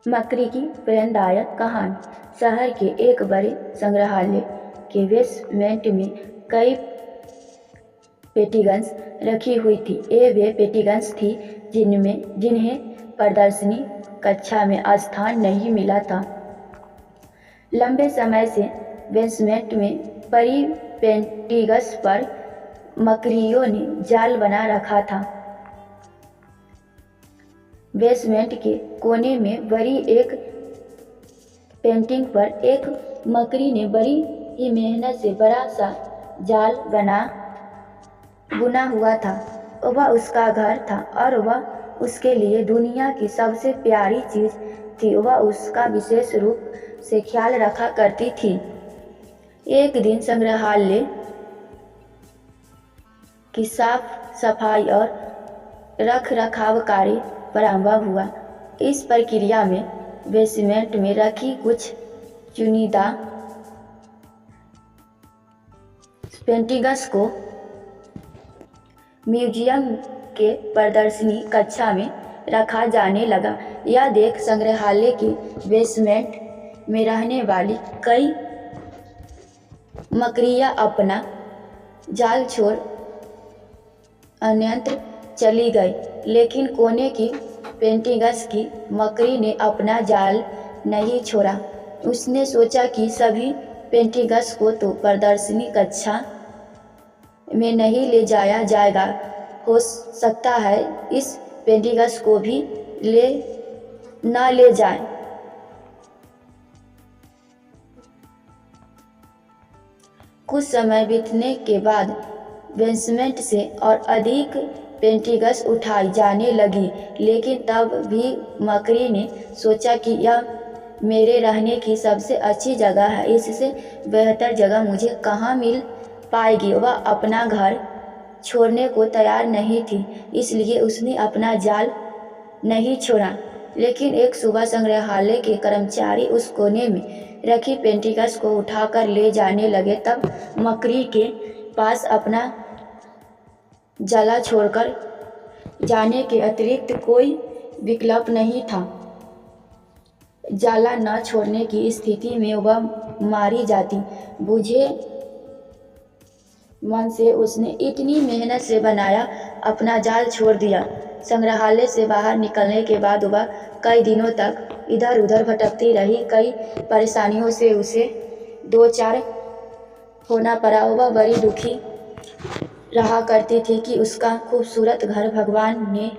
मकड़ी की प्रेरणादायक कहानी। शहर के एक बड़े संग्रहालय के बेसमेंट में कई पेंटिंग्स रखी हुई थी। ये वे पेंटिंग्स थी जिन्हें प्रदर्शनी कक्षा में स्थान नहीं मिला था। लंबे समय से बेसमेंट में पड़ी पेंटिंग्स पर मकड़ियों ने जाल बना रखा था। बेसमेंट के कोने में बड़ी एक पेंटिंग पर एक मकड़ी ने बड़ी ही मेहनत से बड़ा सा जाल बुना हुआ था। वह उसका घर था और वह उसके लिए दुनिया की सबसे प्यारी चीज़ थी। वह उसका विशेष रूप से ख्याल रखा करती थी। एक दिन संग्रहालय की साफ सफाई और रख रखाव कार्य प्रारंभ हुआ। इस प्रक्रिया में बेसमेंट में रखी कुछ चुनिंदा पेंटिंग्स को म्यूजियम के प्रदर्शनी कक्षा में रखा जाने लगा। यह देख संग्रहालय के बेसमेंट में रहने वाली कई मकड़ियाँ अपना जाल छोड़ अन्यत्र चली गई, लेकिन कोने की पेंटिंग्स की मकड़ी ने अपना जाल नहीं छोड़ा। उसने सोचा कि सभी पेंटिंग्स को तो प्रदर्शनी कक्षा में नहीं ले जाया जाएगा, हो सकता है इस पेंटिंग्स को भी न ले जाए। कुछ समय बीतने के बाद बेसमेंट से और अधिक पेंटिंग्स उठाई जाने लगी, लेकिन तब भी मकड़ी ने सोचा कि यह मेरे रहने की सबसे अच्छी जगह है, इससे बेहतर जगह मुझे कहाँ मिल पाएगी। वह अपना घर छोड़ने को तैयार नहीं थी, इसलिए उसने अपना जाल नहीं छोड़ा। लेकिन एक सुबह संग्रहालय के कर्मचारी उस कोने में रखी पेंटिंग्स को उठाकर ले जाने लगे। तब मकड़ी के पास अपना जाला छोड़कर जाने के अतिरिक्त कोई विकल्प नहीं था। जाला न छोड़ने की स्थिति में वह मारी जाती। बुझे मन से उसने इतनी मेहनत से बनाया अपना जाल छोड़ दिया। संग्रहालय से बाहर निकलने के बाद वह कई दिनों तक इधर उधर भटकती रही। कई परेशानियों से उसे दो चार होना पड़ा। वह बड़ी दुखी रहा करती थी कि उसका खूबसूरत घर भगवान ने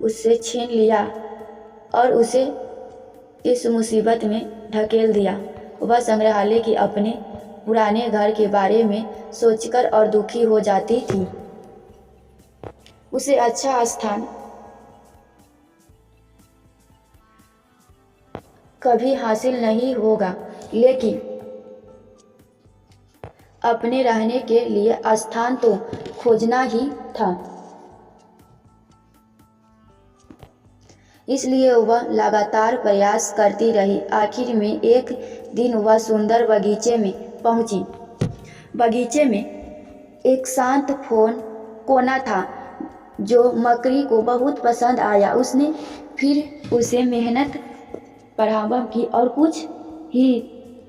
उससे छीन लिया और उसे इस मुसीबत में ढकेल दिया। वह संग्रहालय के अपने पुराने घर के बारे में सोचकर और दुखी हो जाती थी। उसे अच्छा स्थान कभी हासिल नहीं होगा, लेकिन अपने रहने के लिए स्थान तो खोजना ही था। इसलिए वह लगातार प्रयास करती रही। आखिर में एक दिन वह सुंदर बगीचे में पहुंची। बगीचे में एक शांत कोना था जो मकड़ी को बहुत पसंद आया। उसने फिर उसे मेहनत प्रारंभ की और कुछ ही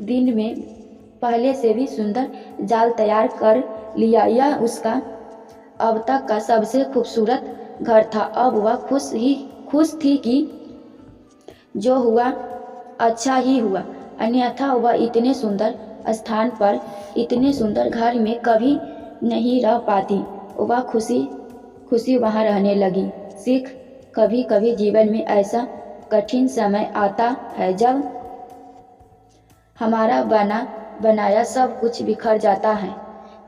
दिन में पहले से भी सुंदर जाल तैयार कर लिया। यह उसका अब तक का सबसे खूबसूरत घर था। अब वह खुश थी कि जो हुआ अच्छा ही हुआ, अन्यथा वह इतने सुंदर स्थान पर इतने सुंदर घर में कभी नहीं रह पाती। वह खुशी वहाँ रहने लगी। सीख, कभी कभी जीवन में ऐसा कठिन समय आता है जब हमारा बनाया सब कुछ बिखर जाता है।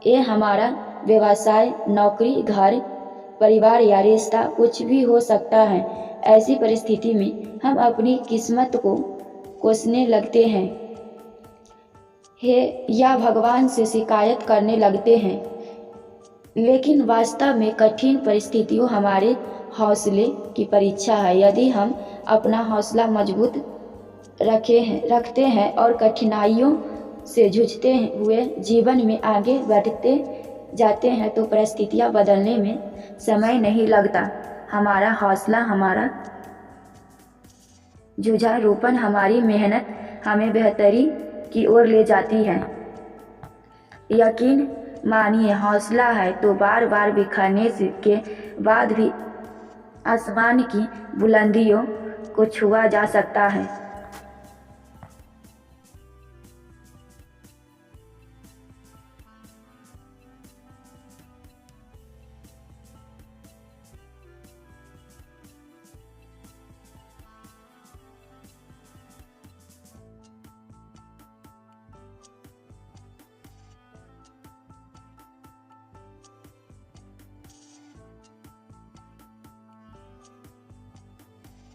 ये हमारा व्यवसाय, नौकरी, घर, परिवार या रिश्ता कुछ भी हो सकता है। ऐसी परिस्थिति में हम अपनी किस्मत को कोसने लगते हैं या भगवान से शिकायत करने लगते हैं, लेकिन वास्तव में कठिन परिस्थितियों हमारे हौसले की परीक्षा है। यदि हम अपना हौसला मजबूत रखते हैं और कठिनाइयों से जूझते हुए जीवन में आगे बढ़ते जाते हैं तो परिस्थितियां बदलने में समय नहीं लगता। हमारा हौसला हमारा जुझारूपन हमारी मेहनत हमें बेहतरी की ओर ले जाती है। यकीन मानिए, हौसला है तो बार बार बिखरने के बाद भी आसमान की बुलंदियों को छुआ जा सकता है।